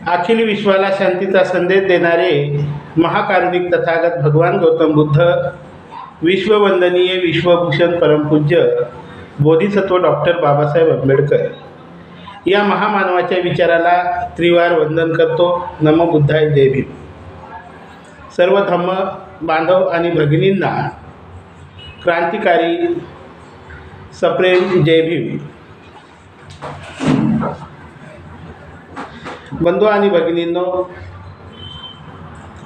अखिल विश्वाला शांतीचा संदेश देणारे महाकारुणिक तथागत भगवान गौतम बुद्ध, विश्ववंदनीय विश्वभूषण परमपूज्य बोधिसत्व डॉक्टर बाबासाहेब आंबेडकर या महामानवाच्या विचाराला त्रिवार वंदन करतो. नमो बुद्धाय, जय भीम. सर्व धम्म बांधव आणि भगिनींना क्रांतिकारी सप्रेम जय भीम. बंधू आणि भगिनींनो,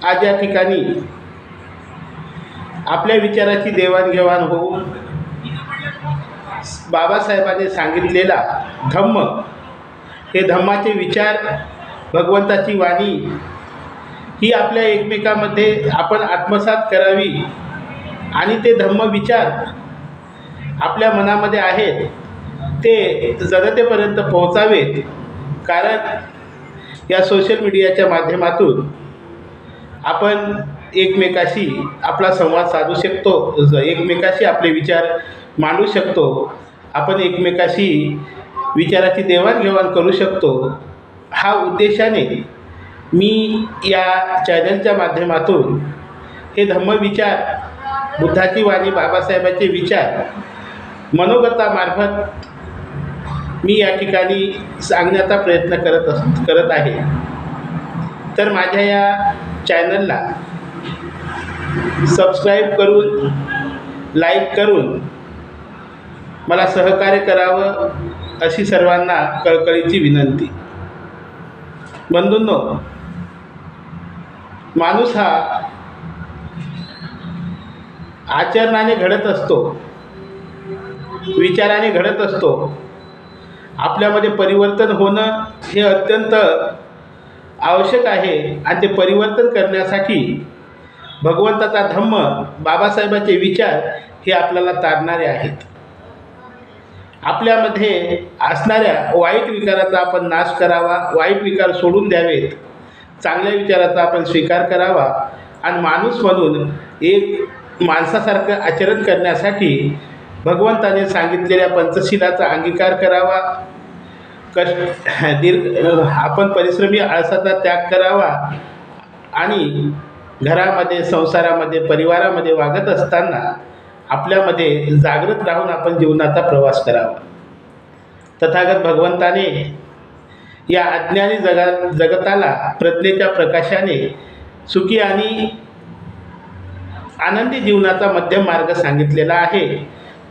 आज या ठिकाणी आपल्या विचाराची देवाणघेवाण होऊन बाबासाहेबांनी सांगितलेला धम्म, हे धम्माचे विचार, भगवंताची वाणी ही आपल्या एकमेकांमध्ये आपण आत्मसात करावी आणि ते धम्म विचार आपल्या मनामध्ये आहेत ते जनतेपर्यंत पोहोचावेत. कारण या सोशल मीडियाच्या माध्यमातून आपण एकमेकाशी आपला संवाद साधू शकतो, एकमेकाशी आपले विचार मांडू शकतो, आपण एकमेकाशी विचाराची देवाणघेवाण करू शकतो. हा उद्देशाने मी या चॅनलच्या माध्यमातून हे धम्मविचार, बुद्धाची वाणी, बाबासाहेबांचे विचार मनोगतामार्फत मी या ठिकाणी सांगण्याचा प्रयत्न करत आहे. तर माझ्या या चॅनलला सबस्क्राईब करून, लाईक करून मला सहकार्य करावं अशी सर्वांना कळकळीची विनंती. बंधूंनो, माणूस हा आचरणाने घडत असतो, विचाराने घडत असतो. आपल्यामध्ये परिवर्तन होणं हे अत्यंत आवश्यक आहे आणि ते परिवर्तन करण्यासाठी भगवंताचा धम्म, बाबासाहेबांचे विचार हे आपल्याला तारणारे आहेत. आपल्यामध्ये असणाऱ्या वाईट विकाराचा आपण नाश करावा, वाईट विकार सोडून द्यावेत, चांगल्या विचाराचा आपण स्वीकार करावा आणि माणूस म्हणून एक माणसासारखं आचरण करण्यासाठी भगवंताने सांगितलेल्या पंचशीलाचा अंगीकार करावा. आपण परिश्रमी आळसाचा त्याग करावा आणि घरामध्ये, संसारामध्ये, परिवारामध्ये वागत असताना आपल्यामध्ये जागृत राहून आपण जीवनाचा प्रवास करावा. तथागत भगवंताने या अज्ञानी जगताला प्रज्ञेच्या प्रकाशाने सुखी आणि आनंदी जीवनाचा मध्यम मार्ग सांगितलेला आहे.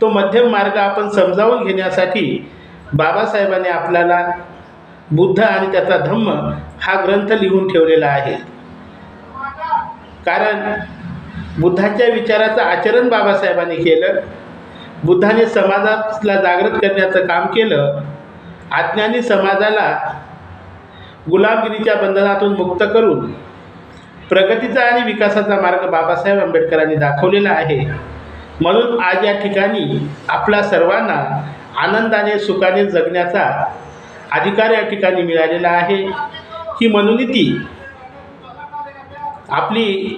तो मध्यम मार्ग आपण समजावून घेण्यासाठी बाबासाहेबांनी आपल्याला बुद्ध आणि त्याचा धम्म हा ग्रंथ लिहून ठेवलेला आहे. कारण बुद्धाच्या विचाराचं आचरण बाबासाहेबांनी केलं. बुद्धाने समाजाला जागृत करण्याचं काम केलं. अज्ञानी समाजाला गुलामगिरीच्या बंधनातून मुक्त करून प्रगतीचा आणि विकासाचा मार्ग बाबासाहेब आंबेडकरांनी दाखवलेला आहे. म्हणून आज या ठिकाणी आपल्या सर्वांना आनंदाने, सुखाने जगण्याचा अधिकार या ठिकाणी मिळालेला आहे. ही मनोनीती, आपली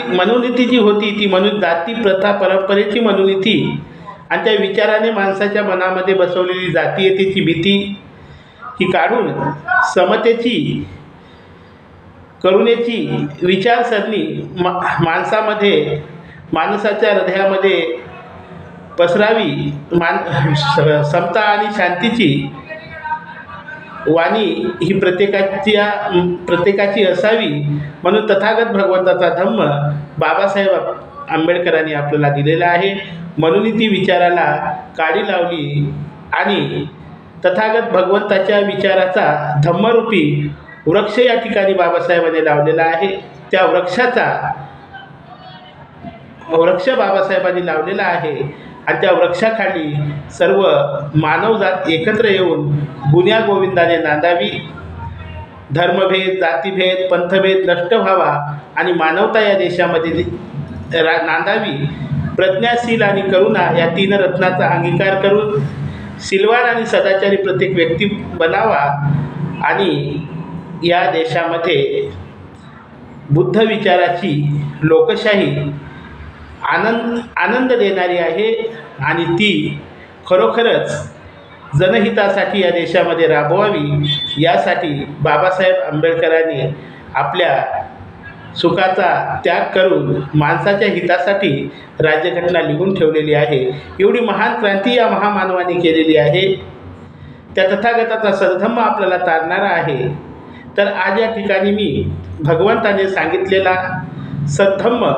मनोनीती जी होती ती जाती प्रथा परंपरेची मनोनीती आणि त्या विचाराने माणसाच्या मनामध्ये बसवलेली जातीयतेची भीती ही काढून समतेची, करुणेची विचारसरणी माणसामध्ये, माणसाच्या हृदयामध्ये पसरावी. समता आणि शांतीची वाणी ही प्रत्येकाची असावी. म्हणून तथागत भगवंताचा धम्म बाबासाहेब आंबेडकरांनी आपल्याला दिलेला आहे. मनोनीती विचाराला काडी लावली आणि तथागत भगवंताच्या विचाराचा धम्मरूपी वृक्ष या ठिकाणी बाबासाहेबांनी लावलेला आहे. त्या वृक्ष बाबासाहेबांनी लावलेला आहे आणि त्या वृक्षाखाली सर्व मानवजात एकत्र येऊन गुण्या गोविंदाने नांदावी. धर्मभेद, जातीभेद, पंथभेद नष्ट व्हावा आणि मानवता या देशामध्ये नांदावी. प्रज्ञाशील आणि करुणा या तीन रत्नाचा अंगीकार करून शीलवान आणि सदाचारी प्रत्येक व्यक्ती बनावा आणि या देशामध्ये बुद्ध विचाराची लोकशाही आनंद देणारी आहे आणि ती खरोखरच जनहितासाठी या देशामध्ये राबवावी, यासाठी बाबासाहेब आंबेडकरांनी आपल्या सुखाचा त्याग करून माणसाच्या हितासाठी राज्यघटना लिहून ठेवलेली आहे. एवढी महान क्रांती या महामानवाने केलेली आहे. त्या तथागताचा सद्धम्म आपल्याला तारणारा आहे. तर आज या ठिकाणी मी भगवंताने सांगितलेला सद्धम्म,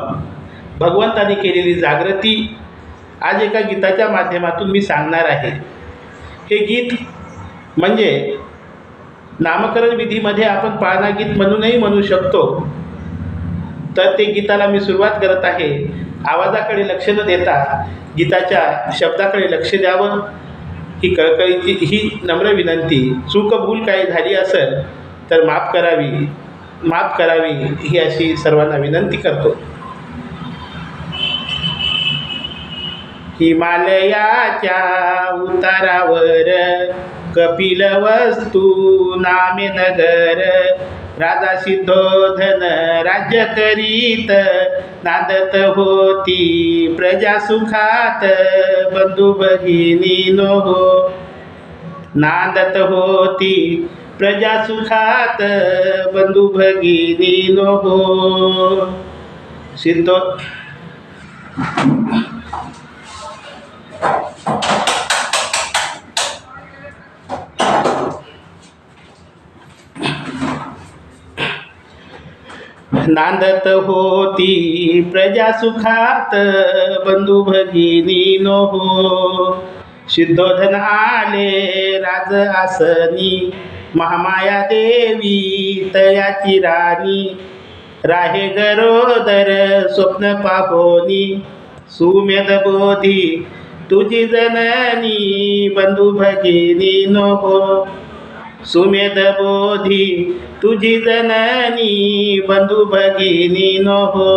भगवंताने केलेली जागृती आज एका गीताच्या माध्यमातून मी सांगणार आहे. हे गीत म्हणजे नामकरण विधीमध्ये आपण पाळणा गीत म्हणूनही म्हणू शकतो. तर ते गीताला मी सुरुवात करत आहे. आवाजाकडे लक्ष न देता गीताच्या शब्दाकडे लक्ष द्यावं, ही कळकळीची, ही नम्र विनंती. चूक भूल काही झाली असेल तर माफ करावी ही अशी सर्वांना विनंती करतो. हिमालयाच्या उतारावर कपिलवस्तू नामे नगर, राजा सिद्धोधन राज्य करीत, नांदत होती प्रजा सुखात, बंधू भगिनीनो हो, नांदत होती प्रजा सुखात, बंधू भगिनीनो हो. सिद्धो नांदत होती प्रजा सुखात, बंधू भगिनीनो हो. सिद्धोधन आले राज आसनी, महामाया देवी तयाची राणी, राहे गरोदर स्वप्न पाहोनी, सुमेध बोधी तुझी जननी, बंधू भगिनीनो हो. सुमेध बोधी तुझी जननी, बंधू भगिनीनो हो.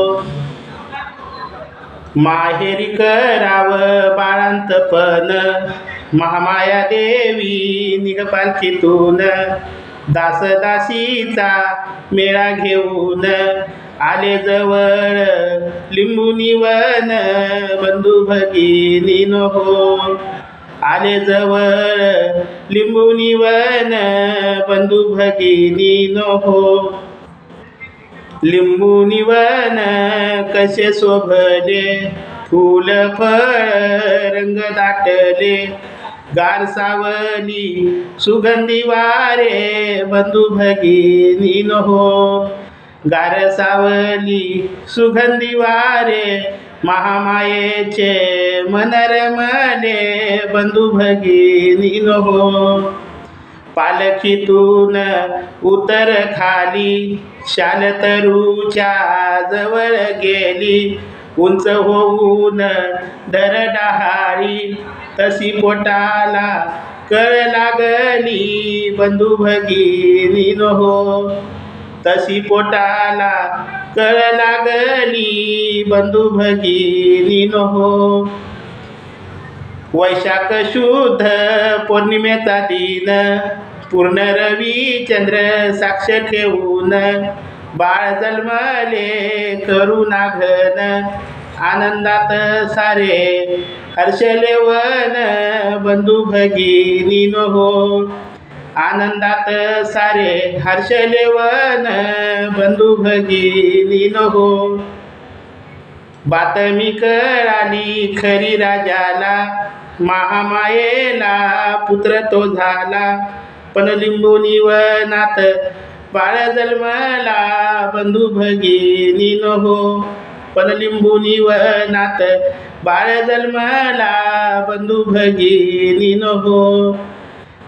माहेरी कराव बाळांतपण, महामाया देवी निघ पालखीतून, दासदासीचा मेळा घेऊन, आले जवळ लिंबुनी वन, बंधू भगिनीनो हो. आले जवळ लिंबुनी वन, बंधू भगिनीनो हो. लिंबुनी वन कसे शोभले, फूल फळ रंग दाटले, गार सावली सुगंधी वारे, बंधू भगिनीनो हो. गार सावली सुगंधी वारे, महामायेचे मन रमले, बंधू भगिनीनो हो. पालखीतून उतर खाली, शाल तरूच्या जवळ गेली, उंच होऊन धर डहाळी, तशी पोटाला कळ लागली, बंधू भगिनीनो हो. तशी पोटाला कळ लागली, बंधू भगिनीनो हो. वैशाख शुद्ध पौर्णिमेचा दिन, पूर्ण रवी चंद्र साक्ष ठेवून, बाळ जन्मले करुणाघन, आनंदात सारे हर्षले वन, बंधू भगिनीनो हो. आनंदात सारे हर्षले वन, बंधू भगिनीनो हो. बातमी कळाली खरी राजाला, महामायेला पुत्र तो झाला, पण लिंबुनी वनात बाळ जन्मला, बंधू भगिनीनो हो. पण लिंबुनी वनात बाळ जन्मला, बंधू भगिनीनो हो.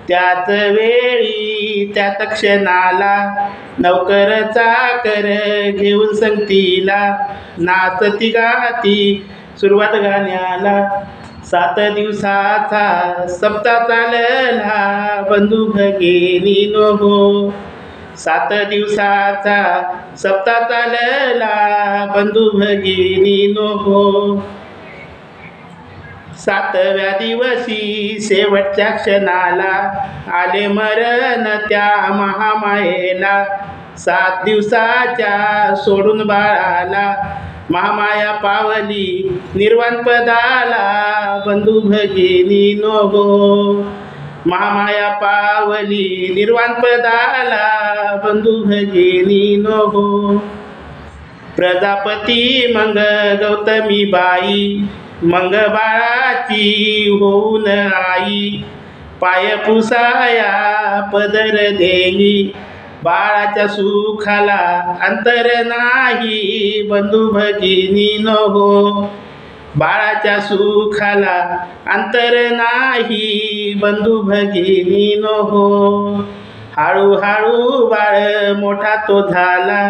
त्याच वेळी त्याच क्षणाला, नौकर चाकर घेऊन संगतीला, नाचती गाती सुरुवात गाण्याला, 7 दिवसाचा सप्ताह चालला, बंधू भगिनीनो हो. 7 दिवसाचा सप्ताह चालला, बंधू भगिनीनो हो. 7व्या दिवशी शेवटच्या क्षणाला, आले मरण त्या महामायेला, 7 दिवसाच्या सोडून बाळाला, महामाया पावली निर्वाण पदाला, बंधू भगिनीनो हो. महामाया पावली निर्वाण पदाला बंधू भगिनी नो हो. प्रजापती मंग गौतमी बाई मंग बाळाची होऊन आई. पाय पुसाया पदर देई बाळाच्या सुखाला अंतर नाही बंधू भगिनी नो हो. बाळाच्या सुखाला अंतर नाही बंधू भगिनी नो हो. हळूहळू बाळ मोठा तो झाला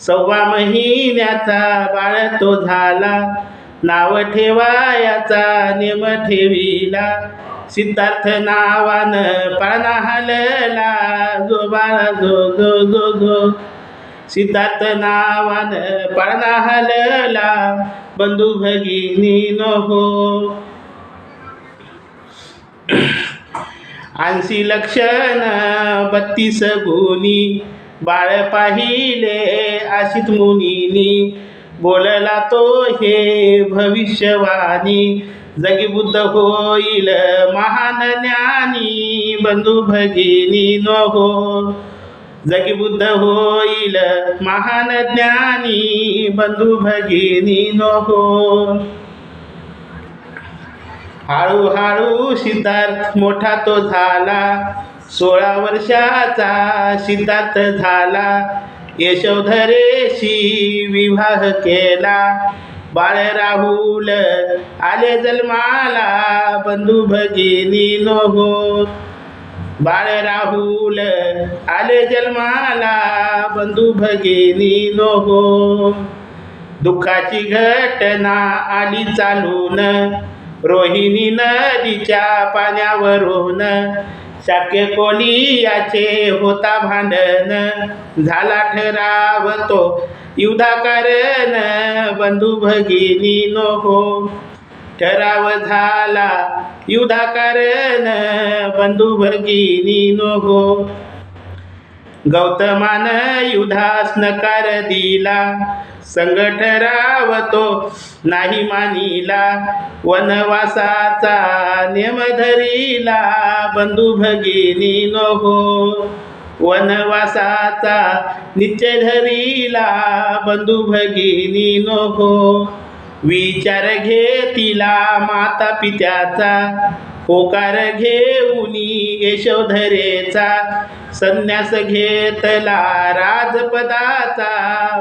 6 महिन्याचा बाळ तो झाला. नाव ठेवायाचा नेम ठेविला सिद्धार्थ नावानं पाळणा हलला जो बाळा जो जो जो जो. सिद्धार्थ नावानं पाळणा हलला बंधू भगिनी नो हो. 80 लक्षण 32 गुणी बाळ पाहिले आशित मुनीनी. बोलला तो हे भविष्यवाणी जगी बुद्ध होईल महान ज्ञानी बंधू भगिनी नो हो. जगी बुद्ध होईल महान ज्ञानी बंधू भगिनी नो हो. हळूहळू सिद्धार्थ मोठा तो झाला 16 वर्षाचा सिद्धार्थ झाला. यशोधरेशी विवाह केला बाळ राहुल आले जन्माला बंधू भगिनी नो हो. बाळ राहुल आले जन्माला बंधू भगिनी नो हो. दुःखाची घटना आली चालून रोहिणी नदीच्या पाण्यावरून. शाक्य कोलियाचे होता भांडण झाला ठराव तो युद्धाकारण बंधू भगिनी नो हो. ठराव झाला युद्धाकारण बंधू भगिनी नो हो. गौतमानं युद्धास नकार दिला संग ठराव तो नाही मानिला. वनवासाचा नेम धरिला बंधू भगिनी नो हो. वनवासाचा निश्चय धरिला बंधू भगिनी नो हो. विचार घेतिला माता पित्याचा होकार घेऊनी यशोधरेचा. संन्यास घेतला राजपदाचा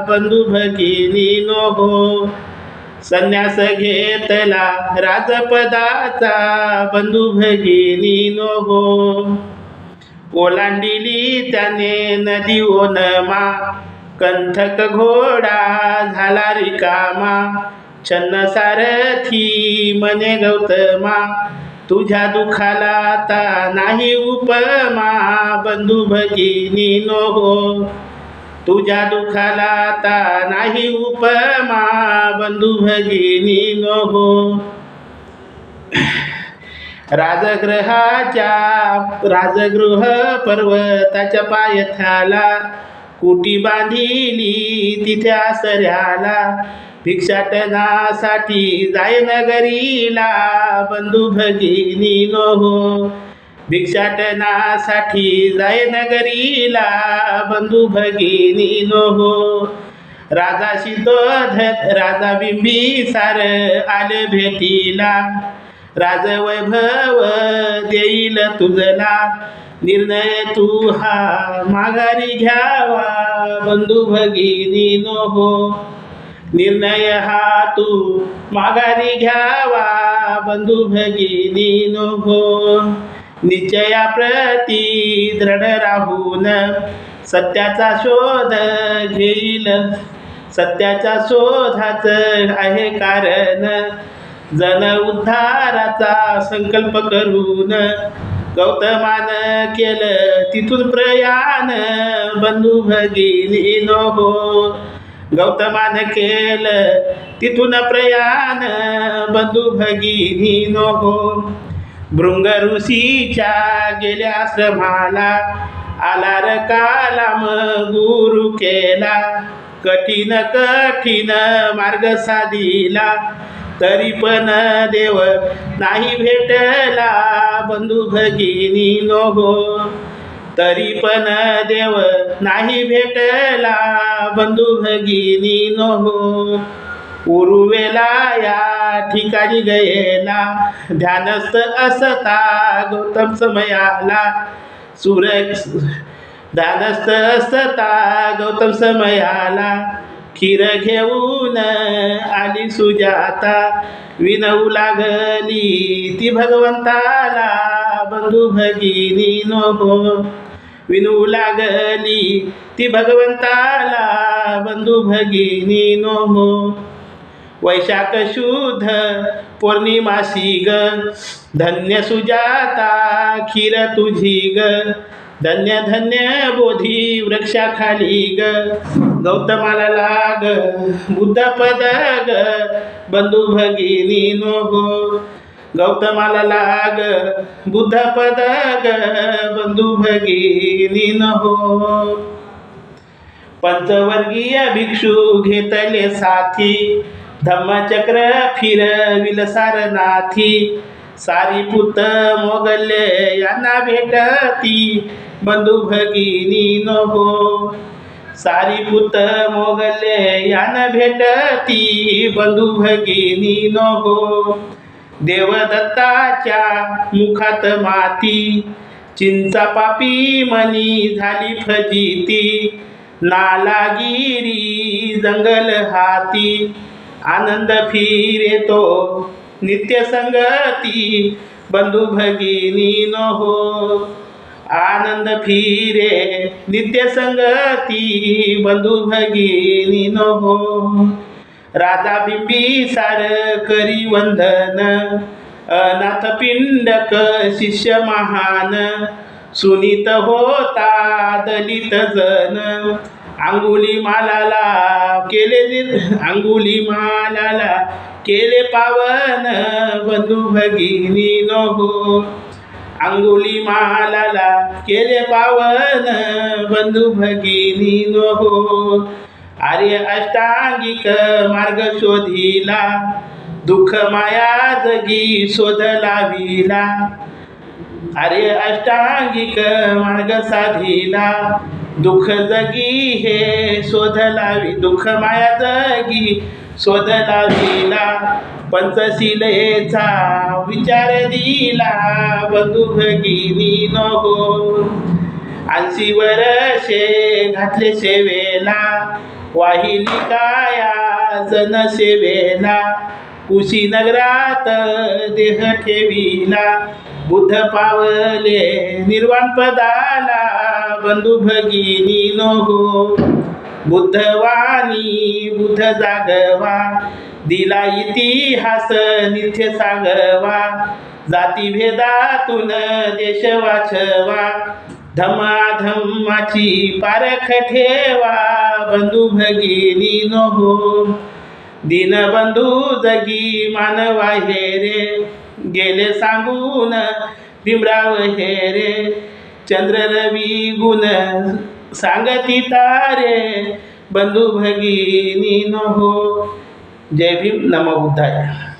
बंधू भगिनी नो हो. संन्यास घेतला राजपदाचा बंधू भगिनी नो हो. ओलांडिली त्याने नदी ओनमा कंठक घोडा झाला रिकामा. छन्न सारथी मने गौतमा तुझ्या दुखाला आता नाही उपमा बंधू भगिनी नो हो. तुझ्या दुखाला आता नाही उपमा बंधू भगिनी नो हो. राजगृह पर्वताच्या पायथ्याला कुटी बांधिली तिथे आसऱ्याला. भिक्षाटनासाठी जाय नगरीला बंधू भगिनी नो हो. भिक्षाटनासाठी जाय नगरीला बंधू भगिनी नो हो. राजाशी तो राजा बिंबिसार आले भेटीला. राजवैभव देईल तुझला निर्णय तू हा माघारी घ्यावा बंधू भगिनी नो हो. निर्णय हा तू माघारी घ्यावा बंधू भगिनी नो हो. निश्चयाप्रती दृढ राहून सत्याचा शोध घेईल. सत्याच्या शोधाच आहे कारण जन उद्धाराचा संकल्प करून. गौतमान केलं तिथून प्रयाण बंधू भगिनी नो हो. गौतमान केलं तिथून प्रयाण बंधू भगिनी नो हो. भृंग ऋषीच्या गेल्या आश्रमाला आला र कालाम गुरु केला. कठीण कठीण मार्ग साधिला तरी पण देव नाही भेटला बंधू भगिनी नो हो. तरी पण देव नाही भेटला बंधू भगिनी नो हो. उरुवेला या ठिकाणी गयेला ध्यानस्थ असता गौतम समयाला. ध्यानस्थ असता गौतम समयाला खीर घेऊन आली सुजाता. विनवू लागली ती भगवंताला बंधू भगिनी नो हो. विनवू लागली ती भगवंताला बंधू भगिनी नो हो. वैशाख शुद्ध पौर्णिमासी ग धन्य सुजाता खीर तुझी ग. धन्य धन्य बोधी वृक्षाखाली ग गौतमाला लाग बुद्ध पद ग बंधू भगिनी नो हो. गौतमाला लाग बुद्ध पद ग बंधू भगिनी नो हो. पंचवर्गीय भिक्षू घेतले साथी धम्मचक्र फिरविल सारनाथी. सारीपुत मोगले यांना भेटती बंधू भगिनी नो हो. सारीपुत मोगले यांना भेटती बंधू भगिनी नो हो. देवदत्ताच्या मुखात माती चिंचा पापी मनी झाली फजिती. नालागिरी जंगल हाती आनंद फिरेतो नित्य संगती बंधू भगिनी नो हो. आनंद फिरे नित्य संगती बंधू भगिनी नो हो. राजा बिंबिसार करी वंदन अनाथ पिंडक शिष्य महान. सुनीत होता दलित जन अंगुलीमालाला केले पावन बंधू भगिनी नो हो. अंगुलीमालाला केले पावन बंधू भगिनी नो हो. आर्य अष्टांगिक मार्ग शोधिला दुःख माया जगी शोध लाविला. आर्य अष्टांगिक मार्ग साधिला दुःख जगी हे शोध लावी. दुःख माया जगी शोध लाविला. पंचशिलेचा विचार दिला बंधू भगिनी नो हो. 80 वर्षे घातले सेवेला वाहिली काया जन सेवेला. कुशीनगरात देह ठेविला बुद्ध पावले निर्वाण पदाला बंधू भगिनी नो हो. बुद्धवाणी बुद्ध जागवा दिला इतिहास नित्य सांगवा. जातीभेदातून देश वाचवा धम्माधम्माची पारख ठेवा बंधू भगिनी नो हो. दीनबंधू जगी मानवा हेरे गेले सांगून भीमराव हेरे. चंद्र रवी गुण सांगती तारे बंधू भगिनी नो हो. जय भीम नमो बुद्धाय.